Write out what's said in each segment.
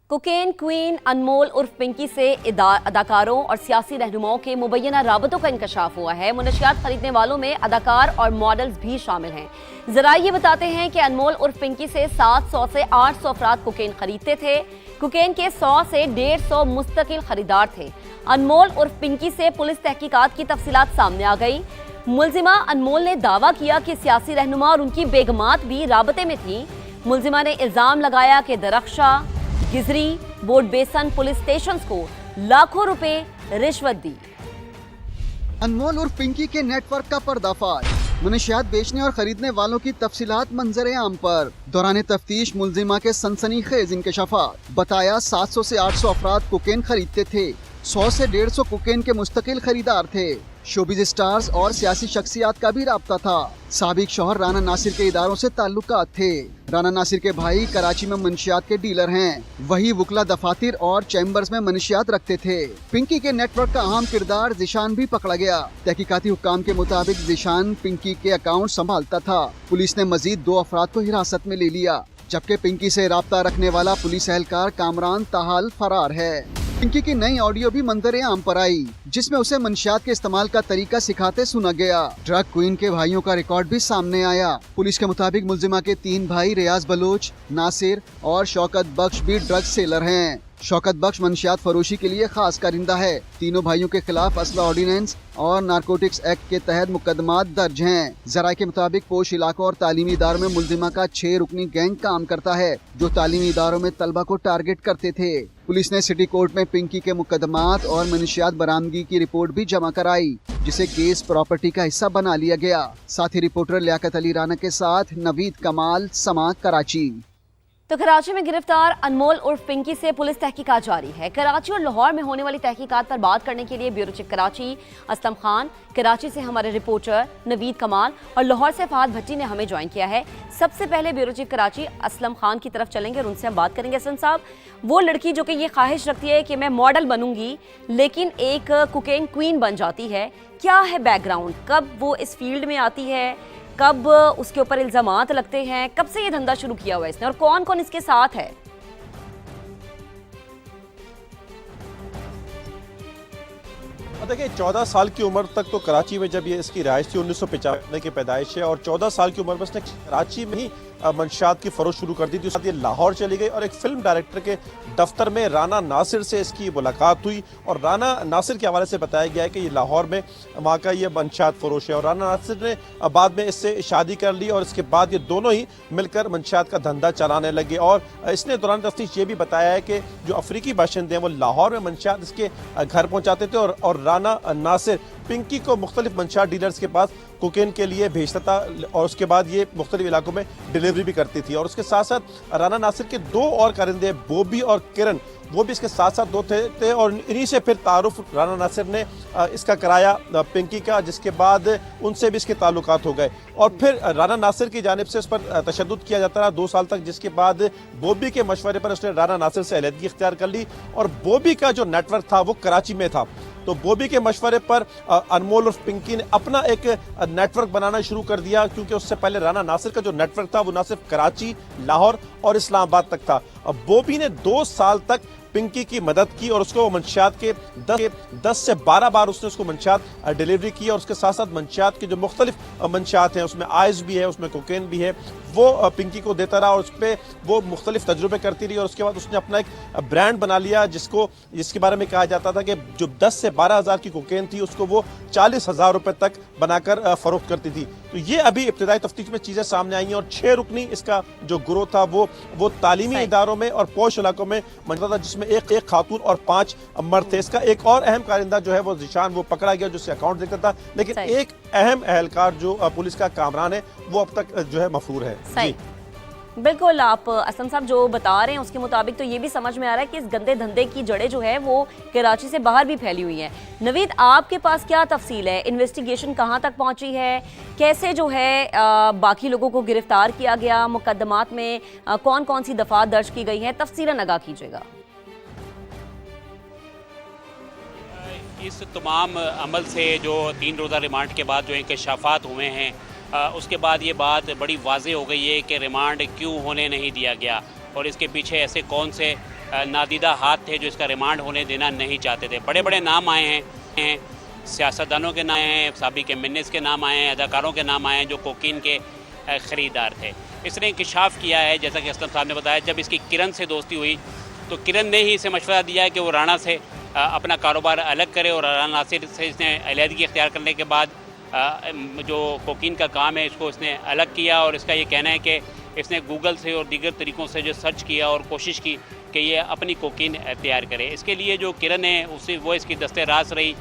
Cocaine queen अनमोल उर्फ पिंकी से अदाकारों और सियासी रहनुमाओं के मुबैना राबतों का इंकशाफ हुआ है। मुनशियात खरीदने वालों में अदाकार और मॉडल्स भी शामिल हैं। जरा ये बताते हैं कि अनमोल उर्फ पिंकी से 700 से 800 अफराद कोकेन खरीदते थे। कोकेन के 100 से 150 मुस्तकिल खरीदार थे। अनमोल उर्फ पिंकी से पुलिस तहकीकात की तफसीलात सामने आ गई। मुलजिमा अनमोल ने दावा किया कि सियासी रहनुमा और उनकी बेगमात भी राबते में थी। मुलजिमा ने इल्जाम लगाया कि दरख्शा, गिजरी, बोर्ड बेसन पुलिस स्टेशन को लाखों रुपए रिश्वत दी। अनमोल उर्फ पिंकी के नेटवर्क का पर्दाफाश, मुनशियात बेचने और खरीदने वालों की तफसीलात मंजर आम पर। दौरान तफ्तीश मुलजिमा के सनसनीखेज इंकशाफात। बताया 700 से 800 अफराद कोकेन खरीदते थे। 100 से 150 कोकेन के मुस्तकिल खरीदार थे। शोबिज स्टार्स और सियासी शख्सियात का भी राब्ता था। साबिक शौहर राना नासिर के इदारों से ताल्लुकात थे। राना नासिर के भाई कराची में मनशियात के डीलर हैं। वही वुकला दफातर और चैम्बर्स में मनशियात रखते थे। पिंकी के नेटवर्क का अहम किरदार जिशान भी पकड़ा गया। तहकीकाती हुक्काम के मुताबिक जिशान पिंकी के अकाउंट संभालता था। पुलिस ने मजीद 2 अफराद को हिरासत में ले लिया, जबकि पिंकी से राब्ता रखने वाला पुलिस एहलकार कामरान ताहाल फरार है। पिंकी की नई ऑडियो भी मंजर आम पर आई, जिसमें उसे मंशियात के इस्तेमाल का तरीका सिखाते सुना गया। ड्रग क्वीन के भाइयों का रिकॉर्ड भी सामने आया। पुलिस के मुताबिक मुलजिमा के 3 भाई रियाज बलोच, नासिर और शौकत बख्श भी ड्रग सेलर हैं। शौकत बख्श मंशियात फरोशी के लिए खास कारिंदा है। तीनों भाइयों के खिलाफ असला ऑर्डिनेंस और नारकोटिक्स एक्ट के तहत मुकदमात दर्ज हैं। जराये के मुताबिक पोश इलाकों और तालीमी इदारों में मुलजिमा का 6 रुकनी गैंग काम करता है, जो तालीमी इदारों में तलबा को टारगेट करते थे। पुलिस ने सिटी कोर्ट में पिंकी के मुकदमात और मंशियात बरामदगी की रिपोर्ट भी जमा कराई, जिसे केस प्रॉपर्टी का हिस्सा बना लिया गया। साथ ही रिपोर्टर लियाकत अली राना के साथ नवीद कमाल, समा, कराची। तो कराची में गिरफ्तार अनमोल उर्फ पिंकी से पुलिस तहकीकात जारी है। कराची और लाहौर में होने वाली तहकीकात पर बात करने के लिए ब्यूरो चीफ कराची असलम खान, कराची से हमारे रिपोर्टर नवीद कमाल और लाहौर से फहद भट्टी ने हमें ज्वाइन किया है। सबसे पहले ब्यूरो चीफ कराची असलम खान की तरफ चलेंगे और उनसे हम बात करेंगे। असलम साहब, वो लड़की जो कि ये ख्वाहिश रखती है कि मैं मॉडल बनूंगी लेकिन एक कोकेन क्वीन बन जाती है, क्या है बैकग्राउंड? कब वो इस फील्ड में आती है? कब उसके ऊपर इल्जामात लगते हैं? कब से ये धंधा शुरू किया हुआ है इसने और कौन कौन इसके साथ है? देखिए, 14 साल की उम्र तक तो कराची में जब ये इसकी रिहाइश थी, 1995 की पैदाइश है, और 14 साल की उम्र में इसने कराची में ही मंशियात की फरोख्त शुरू कर दी थी। उसके बाद ये लाहौर चली गई और एक फिल्म डायरेक्टर के दफ्तर में राना नासिर से इसकी मुलाकात हुई और राना नासिर के हवाले से बताया गया है कि ये लाहौर में वहाँ का ये मंशियात फरोश है। और राना नासिर ने बाद में इससे शादी कर ली और इसके बाद ये दोनों ही मिलकर मंशियात का धंधा चलाने लगे। और इसने दौरान तफ्तीश ये भी बताया है कि जो अफ्रीकी बाशिंदे हैं वो लाहौर में मंशियात इसके घर पहुँचाते थे और राना नासिर पिंकी को मुख्तलिफ मंशियात डीलर्स के पास कोकेन के लिए भेजता था और उसके बाद ये मुख्तलिफ इलाकों में डिलीवरी भी करती थी। और उसके साथ साथ राना नासिर के 2 और कारिंदे बॉबी और किरण, वो भी इसके साथ साथ 2 थे और इन्हीं से फिर तारुफ राना नासिर ने इसका कराया पिंकी का, जिसके बाद उनसे भी इसके ताल्लुकात हो गए और फिर राना नासिर की जानिब से उस पर तशद्दुद किया जाता रहा 2 साल तक, जिसके बाद बॉबी के मशवरे पर उसने राना नासिर से अलहदगी इख्तियार कर ली और बॉबी का जो नेटवर्क था वो कराची में था। तो बॉबी के मशवरे पर अनमोल उर्फ पिंकी ने अपना एक नेटवर्क बनाना शुरू कर दिया, क्योंकि उससे पहले राना नासिर का जो नेटवर्क था वो ना सिर्फ कराची, लाहौर और इस्लामाबाद तक था। अब बॉबी ने 2 साल तक पिंकी की मदद की और उसको मंशियात के 10 से 12 बार उसने उसको मंशियात डिलीवरी की। और उसके साथ साथ मंशियात के जो मुख्तलिफ मंशियात हैं, उसमें आइस भी है, उसमें कोकेन भी है, वो पिंकी को देता रहा और उस पर वो मुख्तलिफ तजुर्बे करती रही। और उसके बाद उसने अपना एक ब्रांड बना लिया जिसके बारे में कहा जाता था कि जो 10 से 12 हज़ार की कोकेन थी उसको वो 40,000 रुपए तक बनाकर फरोख्त करती थी। तो ये अभी इब्तिदाई तफ्तीश में चीज़ें सामने आई हैं और 6 रुकनी इसका जो ग्रोथ था वो तालीमी इदारों में और पोश इलाकों में मौजूद था, जिसमें एक खातून और 5 मर्द थे। इसका एक और अहम कारिंदा जो है वो जिशान, वो पकड़ा गया, जिससे अकाउंट देखता था। लेकिन एक अहम एहलकार जो पुलिस का कामरान है वो अब तक जो है मफरूर है। सही, बिल्कुल आप असलम साहब जो बता रहे हैं उसके मुताबिक तो ये भी समझ में आ रहा है कि इस गंदे धंधे की जड़ें जो है वो कराची से बाहर भी फैली हुई हैं। नवीद, आपके पास क्या तफसील है? इन्वेस्टिगेशन कहाँ तक पहुँची है? कैसे जो है बाकी लोगों को गिरफ्तार किया गया? मुकदमात में कौन कौन सी दफात दर्ज की गई हैं? तफसीलन आगाह कीजिएगा। इस तमाम अमल से जो 3 रोज़ा रिमांड के बाद जो इंकशाफात हुए हैं, उसके बाद ये बात बड़ी वाज़ेह हो गई है कि रिमांड क्यों होने नहीं दिया गया और इसके पीछे ऐसे कौन से नादीदा हाथ थे जो इसका रिमांड होने देना नहीं चाहते थे। बड़े बड़े नाम आए हैं, सियासतदानों के नाम आए हैं, साबिक एमएनएस के नाम आए हैं, अदाकारों के नाम आए हैं जो कोकीन के ख़रीदार थे। इसने इंकशाफ किया है, जैसा कि असलम साहब ने बताया, जब इसकी किरण से दोस्ती हुई तो किरण ने ही इसे मशवरा दिया है कि वो राणा से अपना कारोबार अलग करे, और राणा नासिर से इसने अलहदगी इख्तियार करने के बाद जो कोकीन का काम है इसको इसने अलग किया। और इसका ये कहना है कि इसने गूगल से और दीगर तरीक़ों से जो सर्च किया और कोशिश की कि ये अपनी कोकीन तैयार करे। इसके लिए जो किरण है उसे वो इसकी दस्ते रास रही।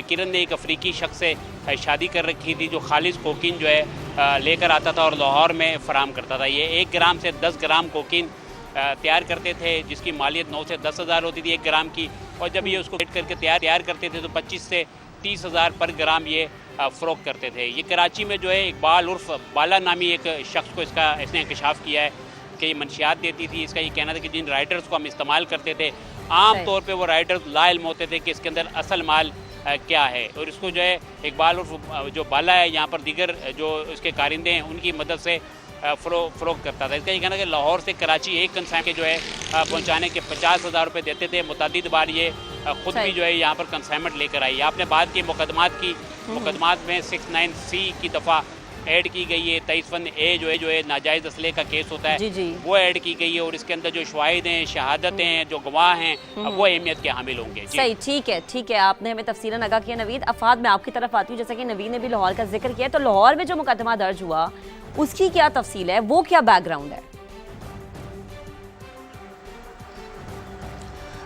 किरण ने एक अफ्रीकी शख्स से शादी कर रखी थी जो खालिश कोकीन जो है लेकर आता था और लाहौर में फ़राहम करता था। ये 1 ग्राम से 10 ग्राम कोकीन तैयार करते थे, जिसकी मालियत 9 से 10 हज़ार होती थी 1 ग्राम की, और जब ये उसको वेट करके तैयार करते थे तो 25 से 30 हज़ार पर ग्राम ये फ़रोख्त करते थे। ये कराची में जो है इकबाल उर्फ बाला नामी एक शख्स को इसने इंकशाफ किया है कि ये मंशियात देती थी। इसका ये कहना था कि जिन राइटर्स को हम इस्तेमाल करते थे आम तौर पे वो राइटर्स लाइल्म होते थे कि इसके अंदर असल माल क्या है, और इसको जो है इकबाल उर्फ जो बाला है यहाँ पर दीगर जो इसके कारिंदे हैं उनकी मदद से फ़रोख्त करता था। इसका ये कहना है कि लाहौर से कराची एक कंसाइन के जो है पहुँचाने के 50,000 रुपये देते थे। मुतअद्दिद बार ये ख़ुद भी जो है यहाँ पर कंसाइनमेंट लेकर आई। आपने बात की मुकदमात में 69C की दफ़ा ऐड की गई है। 23(1)A जो है नाजायज़ असले का केस होता है जी। वो ऐड की गई है, और इसके अंदर जो शवाहिद हैं, शहादतें हैं, जो गवाह हैं वो अहमियत के हामिल होंगे। सही, ठीक है, आपने हमें तफसीलन आगाह किया नवीद। अफाद, मैं आपकी तरफ आती हूँ। जैसा कि नवीद ने भी लाहौर का जिक्र किया, तो लाहौर में जो मुकदमा दर्ज हुआ उसकी क्या तफसील है, वो क्या बैकग्राउंड है?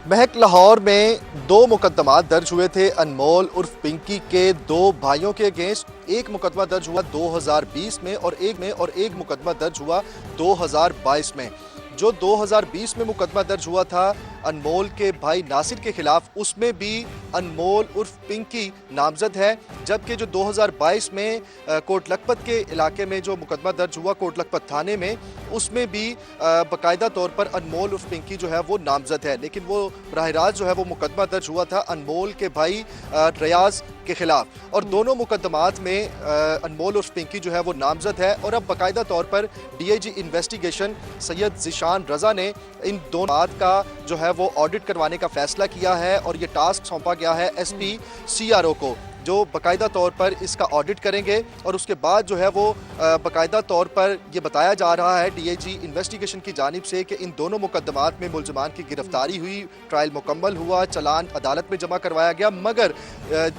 महक, लाहौर में 2 मुकदमात दर्ज हुए थे अनमोल उर्फ पिंकी के 2 भाइयों के अगेंस्ट। एक मुकदमा दर्ज हुआ 2020 में और एक मुकदमा दर्ज हुआ 2022 में। जो 2020 में मुकदमा दर्ज हुआ था अनमोल के भाई नासिर के खिलाफ, उसमें भी अनमोल उर्फ पिंकी नामजद है, जबकि जो 2022 में कोट लखपत के इलाके में जो मुकदमा दर्ज हुआ कोट लखपत थाने में, उसमें भी बाकायदा तौर पर अनमोल उर्फ पिंकी जो है वो नामजद है। लेकिन वो बराह रास्त जो है वो मुकदमा दर्ज हुआ था अनमोल के भाई रियाज के खिलाफ, और दोनों मुकदमात में अनमोल उर्फ पिंकी जो है वो नामजद है। और अब बाकायदा तौर पर DIG इन्वेस्टिगेशन सैयद ज़िशान रज़ा ने इन दोनों बात का जो है वो ऑडिट करवाने का फैसला किया है, और ये टास्क सौंपा गया है SP CRO को, जो बाकायदा तौर पर इसका ऑडिट करेंगे। और उसके बाद जो है वो बाकायदा तौर पर ये बताया जा रहा है DIG इन्वेस्टिगेशन की जानिब से कि इन दोनों मुकदमात में मुलजमान की गिरफ्तारी हुई, ट्रायल मुकम्मल हुआ, चलान अदालत में जमा करवाया गया, मगर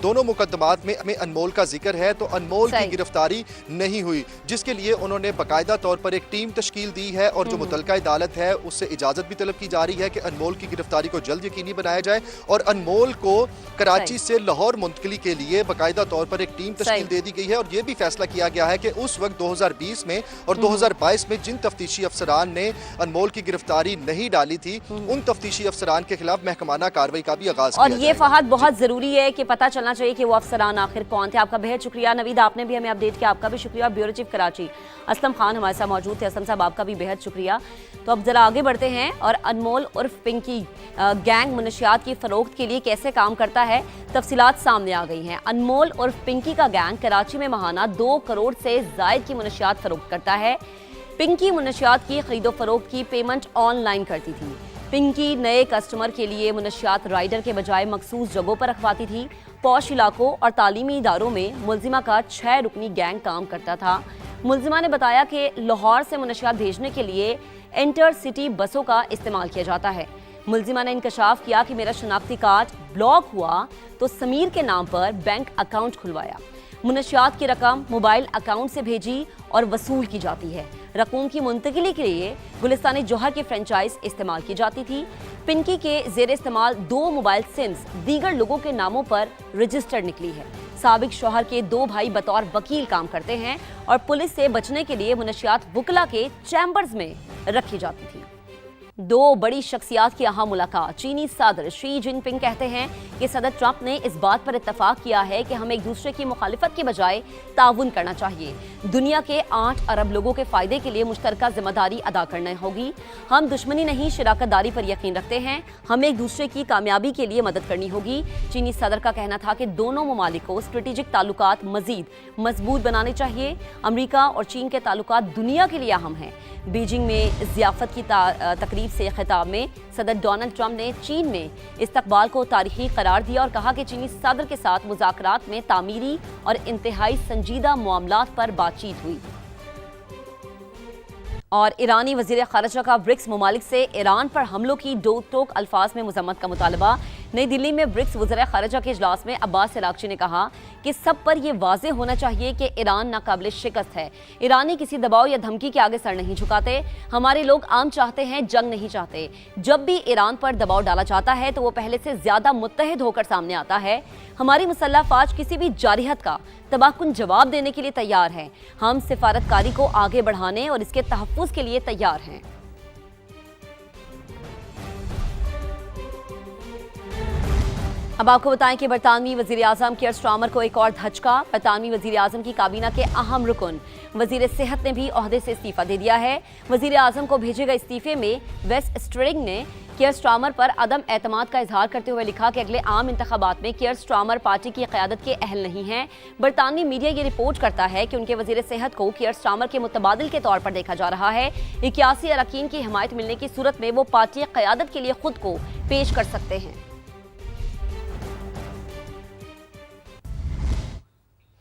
दोनों मुकदमात में अनमोल का जिक्र है तो अनमोल की गिरफ्तारी नहीं हुई, जिसके लिए उन्होंने बाकायदा तौर पर एक टीम तश्कील दी है। और जो मुतलका अदालत है उससे इजाज़त भी तलब की जा रही है कि अनमोल की गिरफ्तारी को जल्द यकीनी बनाया जाए, और अनमोल को कराची से लाहौर मुंतकिली के लिए बाकायदा तौर पर एक टीम तश्कील दे दी गई है। और ये भी फैसला किया गया है कि उस वक्त 2020 में और 2022 में जिन तफ्तीशी अफसरान ने अनमोल की गिरफ्तारी नहीं डाली थी, उन तफ्तीशी अफसरान के खिलाफ महकमाना कार्रवाई का भी आगाज और ये फहद बहुत जरूरी है कि पता चलना चाहिए कि वो अफसरान आखिर कौन थे। आपका बेहद शुक्रिया नवीद, आपने भी हमें अपडेट किया, आपका भी शुक्रिया। ब्यूरो चीफ कराची असलम खान हमारे साथ मौजूद थे। असलम साहब, आपका भी बेहद शुक्रिया। तो अब जरा आगे बढ़ते हैं और अनमोल उर्फ पिंकी गैंग मनशियात की फरोख्त के लिए कैसे काम करता है, तफसीलात सामने आ गई हैं। अनमोल उर्फ पिंकी का गैंग कराची में माहाना 2 करोड़ से जायद की मनशियात फरोख्त करता है। पिंकी मनशियात की खरीदो फरोख्त की पेमेंट ऑनलाइन करती थी। पिंकी नए कस्टमर के लिए मनशियात राइडर के बजाय मखसूस जगहों पर रखवाती थी। पौश इलाकों और तालीमी इदारों में मुलजिमा का 6 रुकनी गैंग काम करता था। मुलजिमा ने बताया कि लाहौर से मनशियात भेजने के लिए इंटर सिटी बसों का इस्तेमाल किया जाता है। मुलजिमा ने इंकशाफ किया कि मेरा शनाख्ती कार्ड ब्लॉक हुआ तो समीर के नाम पर बैंक अकाउंट खुलवाया। मुनशियात की रकम मोबाइल अकाउंट से भेजी और वसूल की जाती है। रकूम की मुंतकिली के लिए गुलिस्तानी जौहर की फ्रेंचाइज इस्तेमाल की जाती थी। पिंकी के जेर इस्तेमाल 2 मोबाइल सिम्स दीगर लोगों के नामों पर रजिस्टर्ड निकली है। साबिक शौहर के 2 भाई बतौर वकील काम करते हैं और पुलिस से बचने के लिए मुनशियात वुकला के चैम्बर्स में रखी जाती थी। 2 बड़ी शख्सियात की अहम मुलाकात। चीनी सदर शी जिनपिंग कहते हैं कि सदर ट्रंप ने इस बात पर इत्तफाक किया है कि हमें एक दूसरे की मुखालिफत के बजाय ताउन करना चाहिए। दुनिया के 8 अरब लोगों के फायदे के लिए मुश्तरका जिम्मेदारी अदा करनी होगी। हम दुश्मनी नहीं शराकतदारी पर यकीन रखते हैं। हमें एक दूसरे की कामयाबी के लिए मदद करनी होगी। चीनी सदर का कहना था कि दोनों ममालिक को स्ट्रेटेजिक ताल्लुकात मजीद मजबूत बनाने चाहिए। अमरीका और चीन के ताल्लुकात दुनिया के लिए अहम हैं। बीजिंग में ज़ियाफत की तकरीब तकरीब से खिताब में सदर डोनाल्ड ट्रंप ने चीन में इस्तकबाल को तारीखी करार दिया और कहा कि चीनी सदर के साथ मुज़ाकरात में तामीरी और इंतहाई संजीदा मामलात पर बातचीत हुई। और ईरानी वज़ीर ख़ारिजा का ब्रिक्स ममालिक से ईरान पर हमलों की दो टोक अल्फाज में मज़म्मत का मुतालबा। नई दिल्ली में ब्रिक्स वज़ीर ख़ारिजा के इजलास में अब्बास अराग़ची ने कहा कि सब पर यह वाज़ेह होना चाहिए कि ईरान नाकाबिल शिकस्त है। ईरानी किसी दबाव या धमकी के आगे सर नहीं झुकाते। हमारे लोग आम चाहते हैं, जंग नहीं चाहते। जब भी ईरान पर दबाव डाला जाता है तो वो पहले से ज़्यादा मुत्तहिद होकर सामने आता है। हमारी मुसल्लह फ़ौज किसी भी जारिहत का तबाहकुन जवाब देने के लिए तैयार है। हम सिफारतकारी को आगे बढ़ाने और इसके तहफ़्फ़ुज़ के लिए तैयार हैं। अब आपको बताएं कि बरतानवी वज़ीर आज़म कियर स्टारमर को एक और धचका। बरतानवी वज़ीर आज़म की काबीना के अहम रुकन वज़ीर सेहत ने भी ओहदे से इस्तीफ़ा दे दिया है। वज़ीर आज़म को भेजे गए इस्तीफ़े में वेस्ट स्ट्रिंग ने कियर स्टारमर पर अदम एतमाद का इजहार करते हुए लिखा कि अगले आम इंतखाबात में कियर स्टारमर पार्टी की क़यादत के अहल नहीं हैं। बरतानवी मीडिया ये रिपोर्ट करता है कि उनके वज़ीर सेहत को कियर स्टारमर के मुतबादिल के तौर पर देखा जा रहा है। 81 अरकान की हिमायत मिलने की सूरत में वो पार्टी क़यादत के लिए खुद को पेश कर सकते हैं।